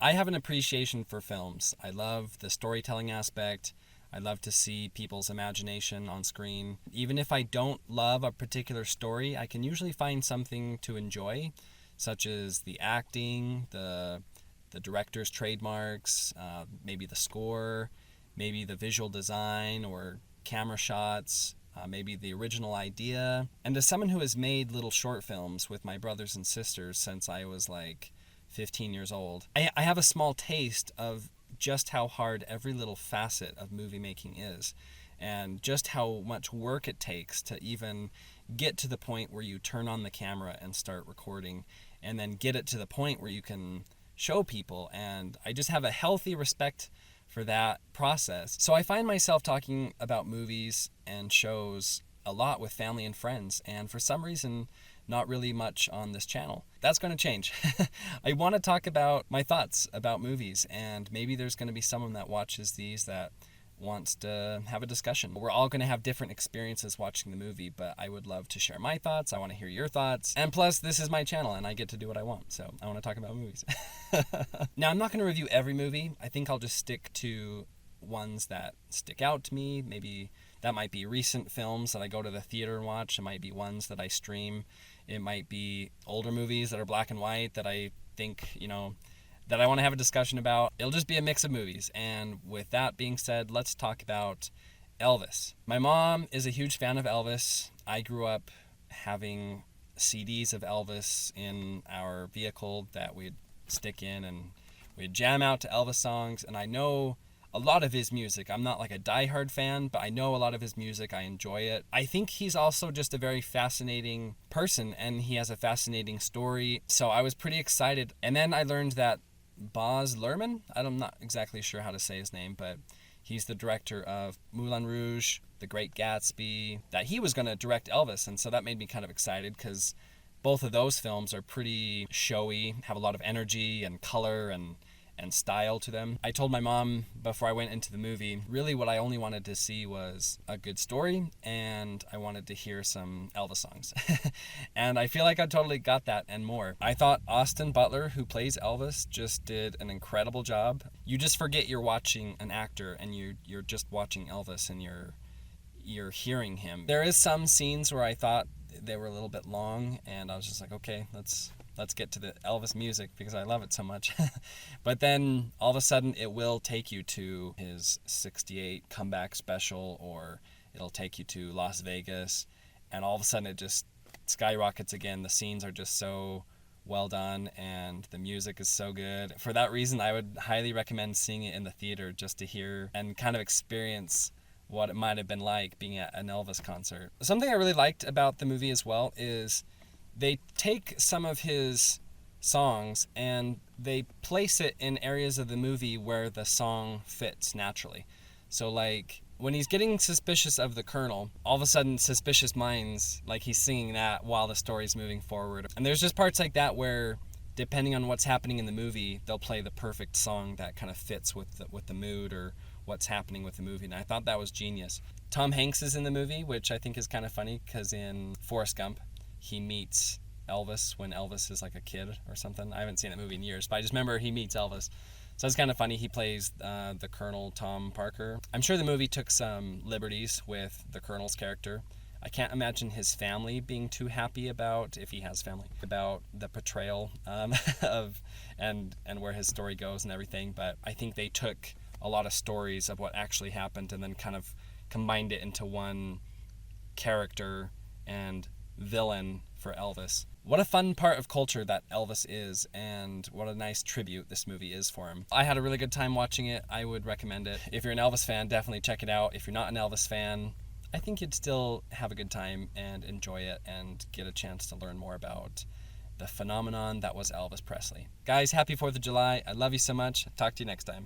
I have an appreciation for films. I love the storytelling aspect. I love to see people's imagination on screen. Even if I don't love a particular story, I can usually find something to enjoy, such as the acting, the director's trademarks, maybe the score, maybe the visual design or camera shots, maybe the original idea. And as someone who has made little short films with my brothers and sisters since I was like 15 years old, I have a small taste of just how hard every little facet of movie making is, and just how much work it takes to even get to the point where you turn on the camera and start recording, and then get it to the point where you can show people. And I just have a healthy respect for that process. So I find myself talking about movies and shows a lot with family and friends, and for some reason not really much on this channel. That's going to change. I want to talk about my thoughts about movies, and maybe there's going to be someone that watches these that wants to have a discussion. We're all going to have different experiences watching the movie, but I would love to share my thoughts. I want to hear your thoughts. And plus, this is my channel and I get to do what I want, so I want to talk about movies. Now, I'm not going to review every movie. I think I'll just stick to ones that stick out to me. Maybe that might be recent films that I go to the theater and watch. It might be ones that I stream. It might be older movies that are black and white that I think, that I want to have a discussion about. It'll just be a mix of movies. And with that being said, let's talk about Elvis. My mom is a huge fan of Elvis. I grew up having CDs of Elvis in our vehicle that we'd stick in, and we'd jam out to Elvis songs. And I know a lot of his music. I'm not like a diehard fan, but I know a lot of his music. I enjoy it. I think he's also just a very fascinating person, and he has a fascinating story. So I was pretty excited. And then I learned that Baz Luhrmann, I'm not exactly sure how to say his name, but he's the director of Moulin Rouge, The Great Gatsby, that he was going to direct Elvis. And so that made me kind of excited, because both of those films are pretty showy, have a lot of energy and color and style to them. I told my mom before I went into the movie, really what I only wanted to see was a good story, and I wanted to hear some Elvis songs. And I feel like I totally got that and more. I thought Austin Butler, who plays Elvis, just did an incredible job. You just forget you're watching an actor, and you're just watching Elvis, and you're hearing him. There is some scenes where I thought they were a little bit long, and I was just like, okay, let's get to the Elvis music because I love it so much. But then all of a sudden it will take you to his 68 comeback special, or it'll take you to Las Vegas, and all of a sudden it just skyrockets again. The scenes are just so well done and the music is so good. For that reason, I would highly recommend seeing it in the theater, just to hear and kind of experience what it might have been like being at an Elvis concert. Something I really liked about the movie as well is they take some of his songs and they place it in areas of the movie where the song fits naturally. So like when he's getting suspicious of the Colonel, all of a sudden Suspicious Minds, like he's singing that while the story's moving forward. And there's just parts like that where, depending on what's happening in the movie, they'll play the perfect song that kind of fits with the mood or what's happening with the movie. And I thought that was genius. Tom Hanks is in the movie, which I think is kind of funny, because in Forrest Gump, he meets Elvis when Elvis is like a kid or something. I haven't seen that movie in years, but I just remember he meets Elvis. So it's kind of funny. He plays the Colonel, Tom Parker. I'm sure the movie took some liberties with the Colonel's character. I can't imagine his family being too happy about, if he has family, about the portrayal of and where his story goes and everything. But I think they took a lot of stories of what actually happened and then kind of combined it into one character and villain for Elvis. What a fun part of culture that Elvis is, and what a nice tribute this movie is for him. I had a really good time watching it. I would recommend it. If you're an Elvis fan, definitely check it out. If you're not an Elvis fan, I think you'd still have a good time and enjoy it and get a chance to learn more about the phenomenon that was Elvis Presley. Guys, happy 4th of July. I love you so much. Talk to you next time.